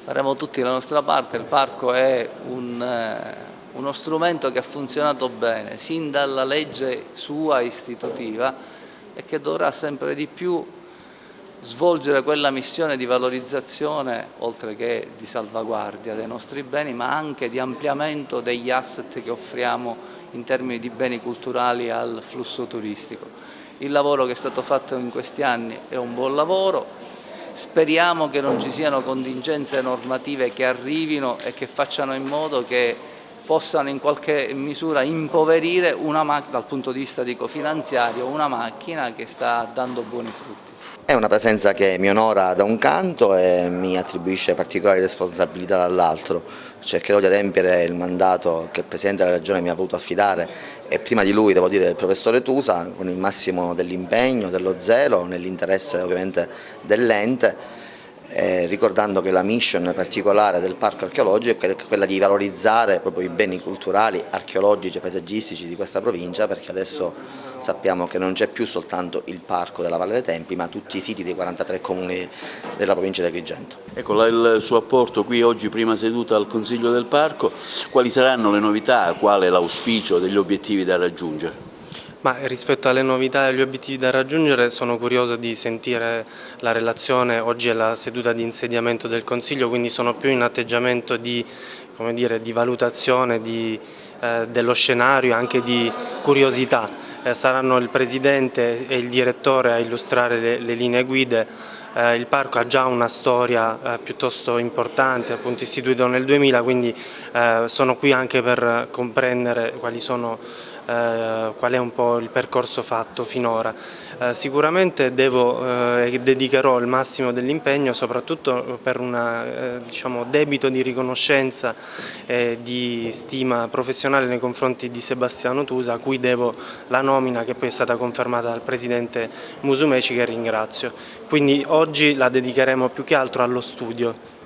Faremo tutti la nostra parte. Il parco è uno strumento che ha funzionato bene sin dalla legge sua istitutiva e che dovrà sempre di più svolgere quella missione di valorizzazione, oltre che di salvaguardia dei nostri beni, ma anche di ampliamento degli asset che offriamo in termini di beni culturali al flusso turistico. Il lavoro che è stato fatto in questi anni è un buon lavoro. Speriamo che non ci siano contingenze normative che arrivino e che facciano in modo che possano in qualche misura impoverire dal punto di vista finanziario una macchina che sta dando buoni frutti. È una presenza che mi onora da un canto e mi attribuisce particolari responsabilità dall'altro. Cercherò di adempiere il mandato che il Presidente della Regione mi ha voluto affidare e prima di lui, devo dire, il Professore Tusa, con il massimo dell'impegno, dello zelo, nell'interesse ovviamente dell'ente, ricordando che la mission particolare del parco archeologico è quella di valorizzare proprio i beni culturali, archeologici e paesaggistici di questa provincia, perché adesso sappiamo che non c'è più soltanto il parco della Valle dei Tempii, ma tutti i siti dei 43 comuni della provincia di Agrigento. Ecco, il suo apporto qui oggi, prima seduta al Consiglio del Parco, quali saranno le novità, qual è l'auspicio degli obiettivi da raggiungere? Ma rispetto alle novità e agli obiettivi da raggiungere sono curioso di sentire la relazione. Oggi è la seduta di insediamento del Consiglio, quindi sono più in atteggiamento di, come dire, di valutazione dello scenario e anche di curiosità. Saranno il Presidente e il Direttore a illustrare le linee guide. Il parco ha già una storia piuttosto importante, appunto istituito nel 2000, quindi sono qui anche per comprendere qual è un po' il percorso fatto finora. Sicuramente dedicherò il massimo dell'impegno, soprattutto per un debito di riconoscenza e di stima professionale nei confronti di Sebastiano Tusa, a cui devo la nomina che poi è stata confermata dal Presidente Musumeci, che ringrazio. Quindi oggi la dedicheremo più che altro allo studio.